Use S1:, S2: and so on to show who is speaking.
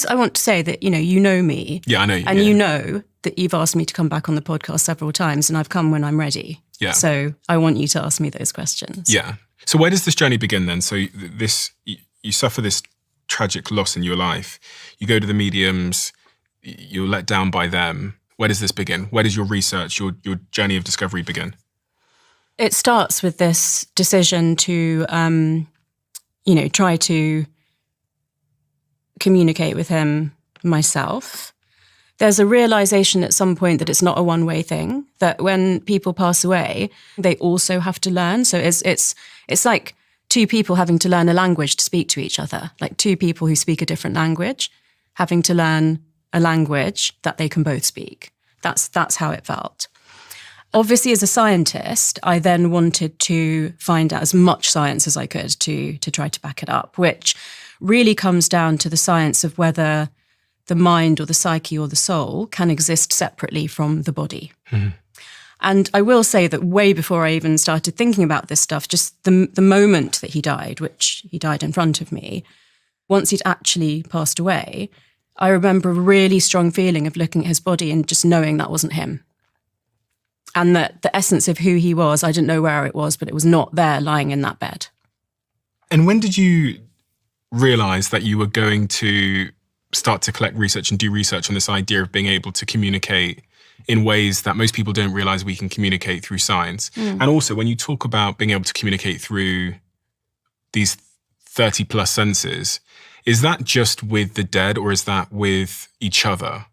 S1: I want to say that, you know me.
S2: Yeah, I know you.
S1: And you know that you've asked me to come back on the podcast several times, and I've come when I'm ready.
S2: Yeah.
S1: So I want you to ask me those questions.
S2: Yeah. So where does this journey begin then? So you suffer this tragic loss in your life. You go to the mediums, you're let down by them. Where does this begin? Where does your research, your journey of discovery begin?
S1: It starts with this decision to, try to communicate with him myself. There's a realization at some point that it's not a one-way thing, that when people pass away, they also have to learn. So it's like two people having to learn a language to speak to each other, like two people who speak a different language, having to learn a language that they can both speak. That's how it felt. Obviously, as a scientist, I then wanted to find out as much science as I could to try to back it up, which really comes down to the science of whether the mind or the psyche or the soul can exist separately from the body. Mm-hmm. And I will say that way before I even started thinking about this stuff, just the moment that he died, which he died in front of me, once he'd actually passed away, I remember a really strong feeling of looking at his body and just knowing that wasn't him. And that the essence of who he was, I didn't know where it was, but it was not there lying in that bed.
S2: And when did you realize that you were going to start to collect research and do research on this idea of being able to communicate in ways that most people don't realize we can communicate through science? And also, when you talk about being able to communicate through these 30 plus senses, is that just with the dead or is that with each other?